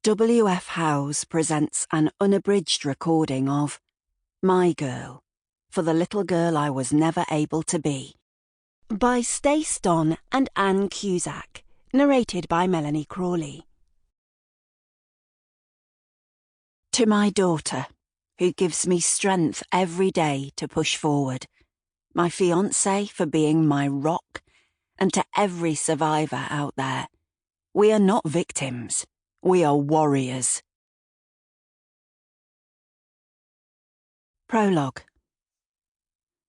W.F. Howes presents an unabridged recording of My Girl, for the little girl I was never able to be, by Stace Don and Anne Cusack, narrated by Melanie Crawley. To my daughter, who gives me strength every day to push forward, my fiancé for being my rock, and to every survivor out there, we are not victims, we are warriors. Prologue.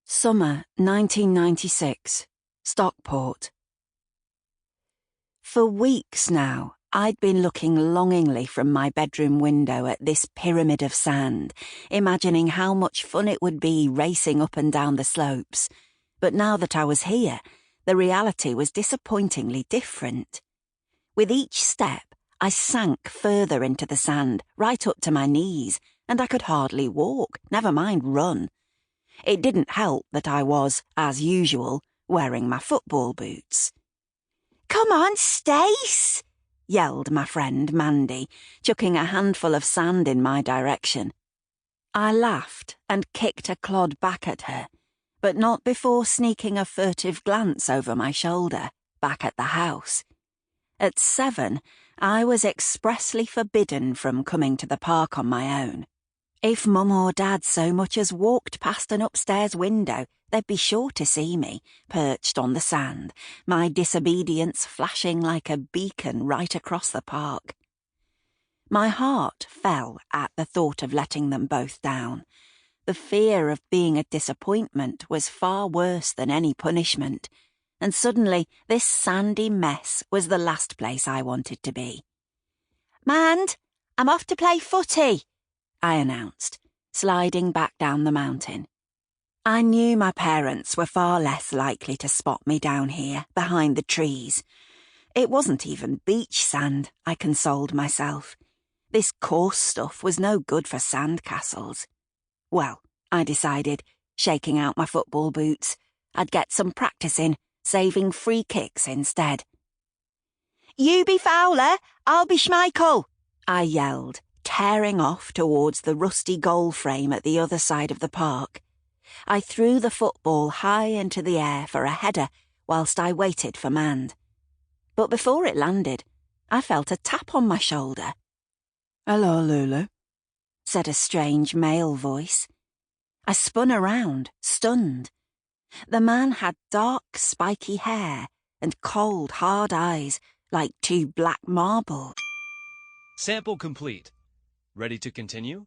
Summer 1996, Stockport. For weeks now, I'd been looking longingly from my bedroom window at this pyramid of sand, imagining how much fun it would be racing up and down the slopes. But now that I was here, the reality was disappointingly different. With each step, I sank further into the sand, right up to my knees, and I could hardly walk, never mind run. It didn't help that I was, as usual, wearing my football boots. "Come on, Stace!" yelled my friend Mandy, chucking a handful of sand in my direction. I laughed and kicked a clod back at her, but not before sneaking a furtive glance over my shoulder, back at the house. At 7, I was expressly forbidden from coming to the park on my own. If Mum or Dad so much as walked past an upstairs window, they'd be sure to see me, perched on the sand, my disobedience flashing like a beacon right across the park. My heart fell at the thought of letting them both down. The fear of being a disappointment was far worse than any punishment, and suddenly this sandy mess was the last place I wanted to be. "Mand, I'm off to play footy," I announced, sliding back down the mountain. I knew my parents were far less likely to spot me down here, behind the trees. It wasn't even beach sand, I consoled myself. This coarse stuff was no good for sand castles. Well, I decided, shaking out my football boots, I'd get some practice in, saving free kicks instead. "You be Fowler, I'll be Schmeichel," I yelled, tearing off towards the rusty goal frame at the other side of the park. I threw the football high into the air for a header whilst I waited for Mand. But before it landed, I felt a tap on my shoulder. "Hello, Lulu," said a strange male voice. I spun around, stunned. The man had dark, spiky hair and cold, hard eyes, like two black marble. Sample complete. Ready to continue?